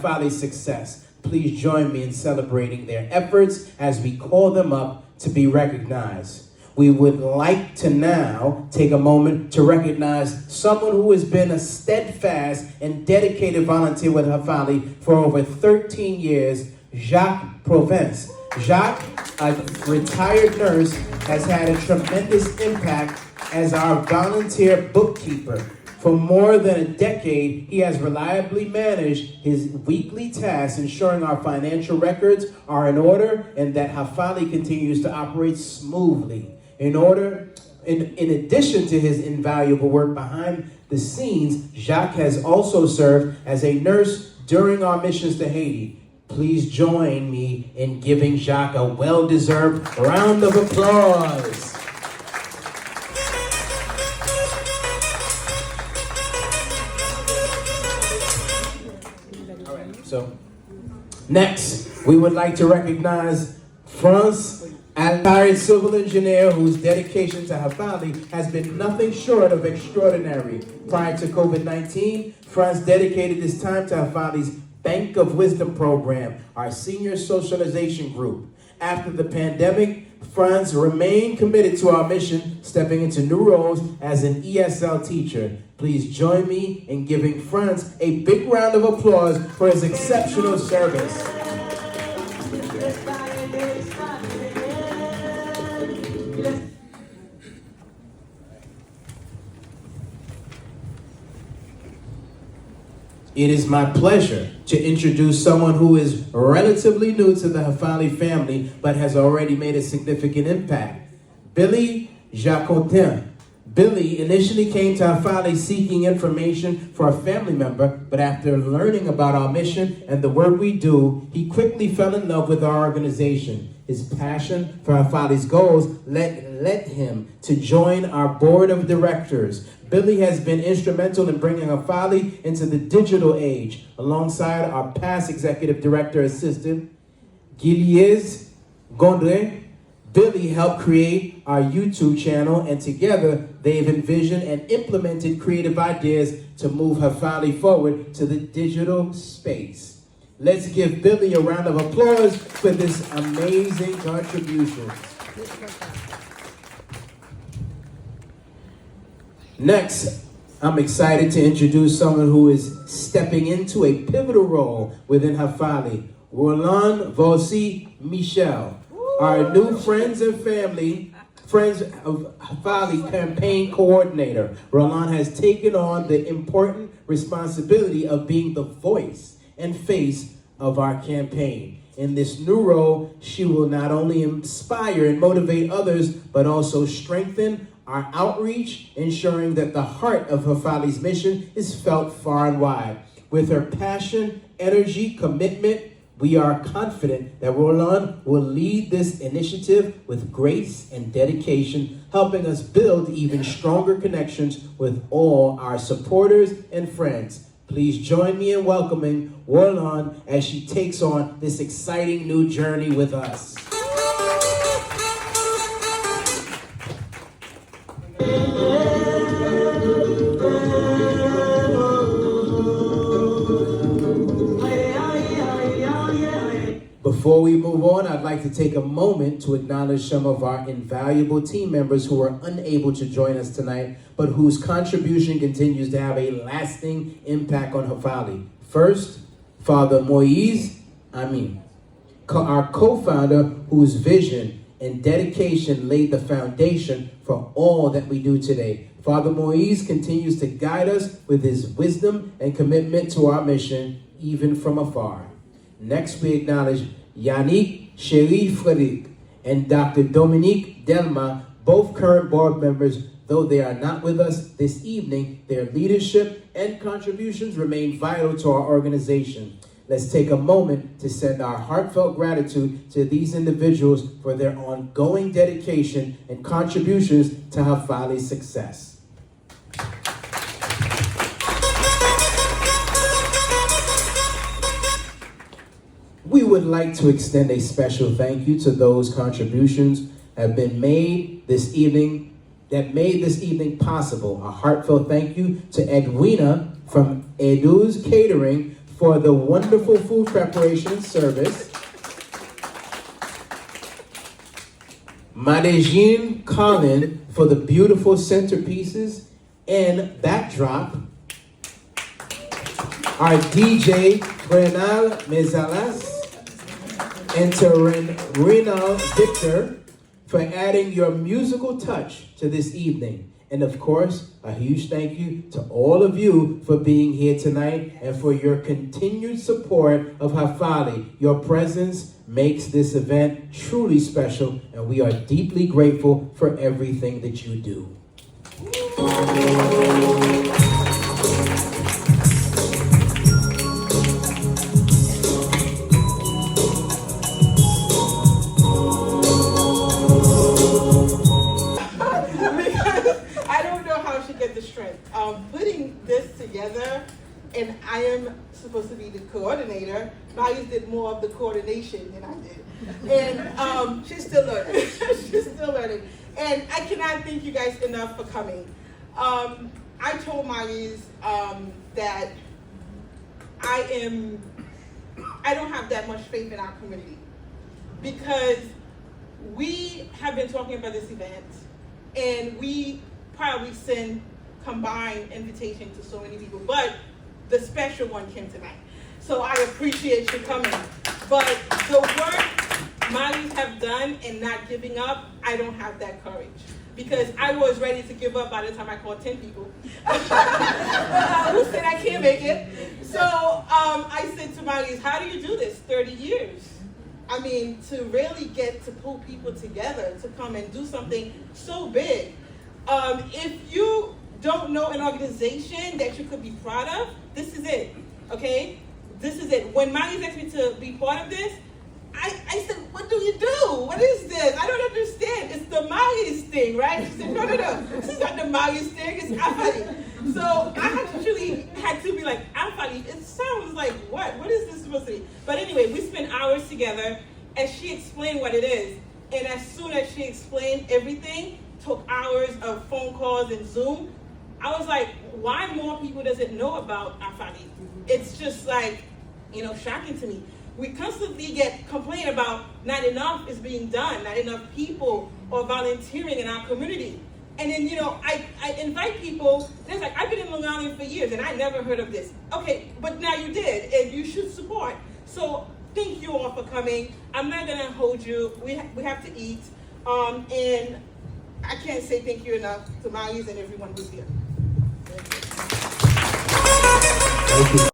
HAFALI success. Please join me in celebrating their efforts as we call them up to be recognized. We would like to now take a moment to recognize someone who has been a steadfast and dedicated volunteer with HAFALI for over 13 years, Jacques Provence. Jacques, a retired nurse, has had a tremendous impact as our volunteer bookkeeper. For more than a decade, he has reliably managed his weekly tasks, ensuring our financial records are in order and that HAFALI continues to operate smoothly. In addition to his invaluable work behind the scenes, Jacques has also served as a nurse during our missions to Haiti. Please join me in giving Jacques a well-deserved round of applause. So, next, we would like to recognize France, a retired civil engineer whose dedication to HAFALI has been nothing short of extraordinary. Prior to COVID-19, France dedicated this time to HAFALI's Bank of Wisdom program, our senior socialization group. After the pandemic, France remained committed to our mission, stepping into new roles as an ESL teacher. Please join me in giving France a big round of applause for his exceptional service. It is my pleasure to introduce someone who is relatively new to the HAFALI family, but has already made a significant impact. Billy Jacotin. Billy initially came to HAFALI seeking information for a family member, but after learning about our mission and the work we do, he quickly fell in love with our organization. His passion for HAFALI's goals led him to join our board of directors. Billy has been instrumental in bringing HAFALI into the digital age. Alongside our past executive director assistant, Gilles Gondre, Billy helped create our YouTube channel, and together they've envisioned and implemented creative ideas to move HAFALI forward to the digital space. Let's give Billy a round of applause for this amazing contribution. Next, I'm excited to introduce someone who is stepping into a pivotal role within HAFALI, Roland Vossi Michel. Our new friends of HAFALI campaign coordinator. Roland has taken on the important responsibility of being the voice and face of our campaign. In this new role, she will not only inspire and motivate others, but also strengthen our outreach, ensuring that the heart of HAFALI's mission is felt far and wide. With her passion, energy, commitment, we are confident that Roland will lead this initiative with grace and dedication, helping us build even stronger connections with all our supporters and friends. Please join me in welcoming Roland as she takes on this exciting new journey with us. Before we move on, I'd like to take a moment to acknowledge some of our invaluable team members who are unable to join us tonight, but whose contribution continues to have a lasting impact on HAFALI. First, Father Moise Amin, our co-founder whose vision and dedication laid the foundation for all that we do today. Father Moise continues to guide us with his wisdom and commitment to our mission, even from afar. Next, we acknowledge Yannick Chéri-Frédéric and Dr. Dominique Delma, both current board members. Though they are not with us this evening, their leadership and contributions remain vital to our organization. Let's take a moment to send our heartfelt gratitude to these individuals for their ongoing dedication and contributions to HAFALI's success. We would like to extend a special thank you to those contributions that made this evening possible. A heartfelt thank you to Edwina from Edu's Catering for the wonderful food preparation and service. Madejine Colin for the beautiful centerpieces and backdrop. Our DJ, Renal Mezalas, and to Renal Victor for adding your musical touch to this evening. And of course, a huge thank you to all of you for being here tonight and for your continued support of HAFALI. Your presence makes this event truly special, and we are deeply grateful for everything that you do. Putting this together, and I am supposed to be the coordinator. Marius did more of the coordination than I did. And she's still learning. She's still learning. And I cannot thank you guys enough for coming. I told Marius that I don't have that much faith in our community, because we have been talking about this event, and we probably send combined invitation to so many people, but the special one came tonight. So I appreciate you coming. But the work Marius have done and not giving up, I don't have that courage, because I was ready to give up by the time I called 10 people who said I can't make it. So I said to Marius, how do you do this 30 years? I mean, to really get to pull people together to come and do something so big. If you don't know an organization that you could be proud of, this is it, okay? This is it. When Marius asked me to be part of this, I said, what do you do? What is this? I don't understand. It's the Marius thing, right? She said, no, this is not the Marius thing, it's HAFALI. So I actually had to be like, HAFALI, it sounds like what? What is this supposed to be? But anyway, we spent hours together, and she explained what it is. And as soon as she explained everything, took hours of phone calls and Zoom, I was like, why more people doesn't know about HAFALI? It's just like, shocking to me. We constantly get complained about not enough is being done, not enough people are volunteering in our community. And then, I invite people, there's like, I've been in Long Island for years and I never heard of this. Okay, but now you did, and you should support. So thank you all for coming. I'm not gonna hold you, we have to eat. And I can't say thank you enough to Marius and everyone who's here. Thank you.